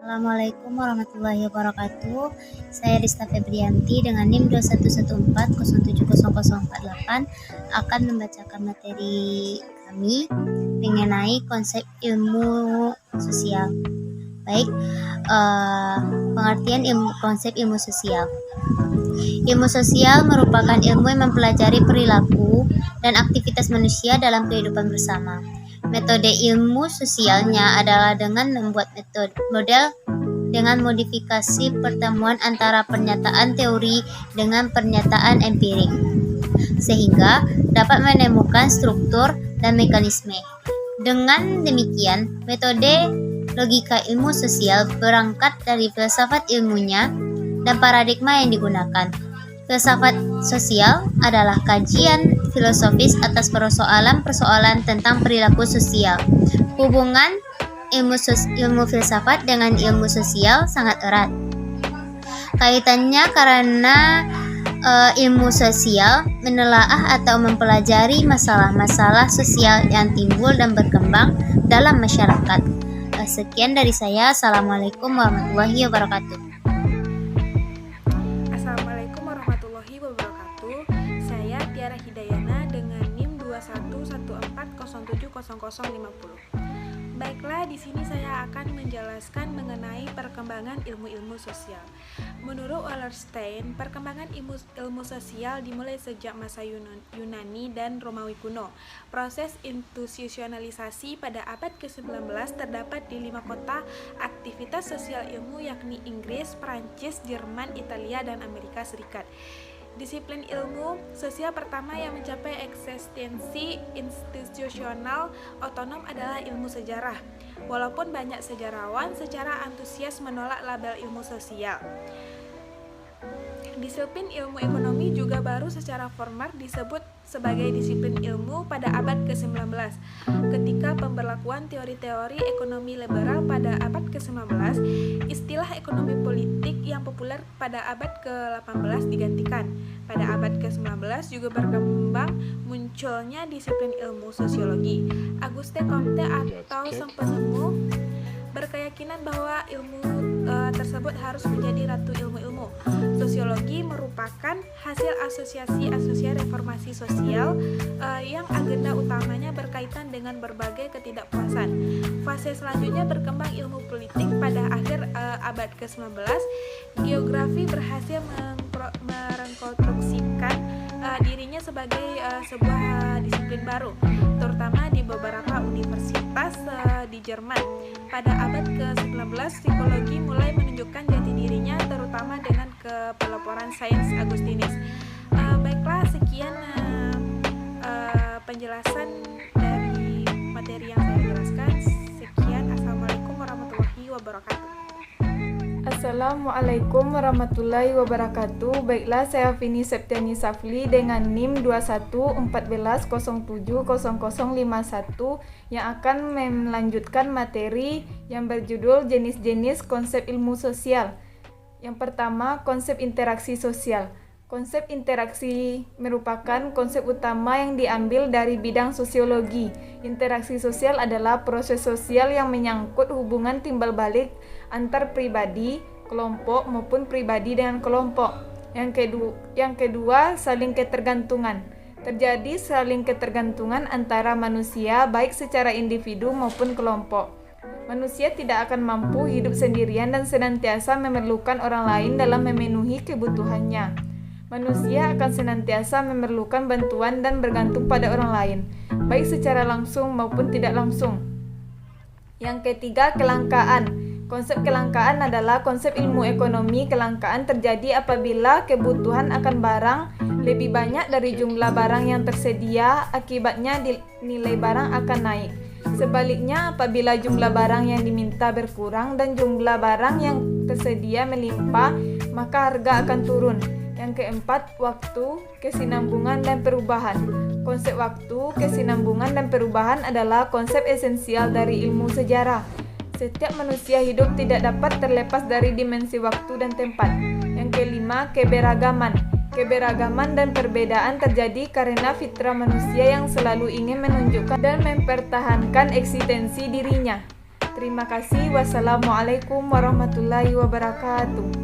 Assalamualaikum warahmatullahi wabarakatuh. Saya Dista Febrianti dengan NIM 2114070048 akan membacakan materi kami mengenai konsep ilmu sosial. Baik, pengertian konsep ilmu sosial. Ilmu sosial merupakan ilmu yang mempelajari perilaku dan aktivitas manusia dalam kehidupan bersama. Metode ilmu sosialnya adalah dengan membuat model dengan modifikasi pertemuan antara pernyataan teori dengan pernyataan empirik, sehingga dapat menemukan struktur dan mekanisme. Dengan demikian, metode logika ilmu sosial berangkat dari filsafat ilmunya dan paradigma yang digunakan. Filsafat sosial adalah kajian filosofis atas persoalan-persoalan tentang perilaku sosial. Hubungan ilmu filsafat dengan ilmu sosial sangat erat. Kaitannya karena ilmu sosial menelaah atau mempelajari masalah-masalah sosial yang timbul dan berkembang dalam masyarakat. Sekian dari saya. Assalamualaikum warahmatullahi wabarakatuh. Assalamualaikum warahmatullahi wabarakatuh. Saya Tiara Hidayana dengan NIM 2114070050. Baiklah, di sini saya akan menjelaskan mengenai perkembangan ilmu-ilmu sosial. Menurut Wallerstein, perkembangan ilmu sosial dimulai sejak masa Yunani dan Romawi kuno. Proses institusionalisasi pada abad ke-19 terdapat di 5 kota aktivitas sosial ilmu, yakni Inggris, Prancis, Jerman, Italia, dan Amerika Serikat. Disiplin ilmu sosial pertama yang mencapai eksistensi institusional otonom adalah ilmu sejarah. Walaupun banyak sejarawan secara antusias menolak label ilmu sosial. Disiplin ilmu ekonomi juga baru secara formal disebut sebagai disiplin ilmu pada abad ke-19. Ketika pemberlakuan teori-teori ekonomi liberal pada abad ke-19, istilah ekonomi politik yang populer pada abad ke-18 digantikan. Pada abad ke-19 juga berkembang munculnya disiplin ilmu sosiologi. Auguste Comte atau sang penemu berkeyakinan bahwa ilmu tersebut harus menjadi ratu ilmu-ilmu. Sosiologi merupakan hasil asosiasi reformasi sosial yang agenda utamanya berkaitan dengan berbagai ketidakpuasan. Fase selanjutnya berkembang ilmu politik pada akhir abad ke-19. Geografi berhasil merekonstruksikan dirinya sebagai sebuah disiplin baru, terutama di beberapa universitas di Jerman. Pada abad ke-19, psikologi mulai menunjukkan jati dirinya, terutama dengan kepelaporan sains Agustinis. Baiklah, sekian penjelasan dari materi yang saya jelaskan. Sekian, Assalamualaikum warahmatullahi wabarakatuh. Assalamualaikum warahmatullahi wabarakatuh. Baiklah, saya Vini Septiani Safli dengan NIM 2114070051 yang akan melanjutkan materi yang berjudul jenis-jenis konsep ilmu sosial. Yang pertama, konsep interaksi sosial. Konsep interaksi merupakan konsep utama yang diambil dari bidang sosiologi. Interaksi sosial adalah proses sosial yang menyangkut hubungan timbal balik antar pribadi, kelompok maupun pribadi dengan kelompok. Yang kedua, saling ketergantungan. Terjadi saling ketergantungan antara manusia baik secara individu maupun kelompok. Manusia tidak akan mampu hidup sendirian dan senantiasa memerlukan orang lain dalam memenuhi kebutuhannya. Manusia akan senantiasa memerlukan bantuan dan bergantung pada orang lain, baik secara langsung maupun tidak langsung. Yang ketiga, kelangkaan. Konsep kelangkaan adalah konsep ilmu ekonomi. Kelangkaan terjadi apabila kebutuhan akan barang lebih banyak dari jumlah barang yang tersedia, akibatnya nilai barang akan naik. Sebaliknya, apabila jumlah barang yang diminta berkurang dan jumlah barang yang tersedia melimpah, maka harga akan turun. Yang keempat, waktu, kesinambungan, dan perubahan. Konsep waktu, kesinambungan, dan perubahan adalah konsep esensial dari ilmu sejarah. Setiap manusia hidup tidak dapat terlepas dari dimensi waktu dan tempat. Yang kelima, keberagaman. Keberagaman dan perbedaan terjadi karena fitrah manusia yang selalu ingin menunjukkan dan mempertahankan eksistensi dirinya. Terima kasih. Wassalamualaikum warahmatullahi wabarakatuh.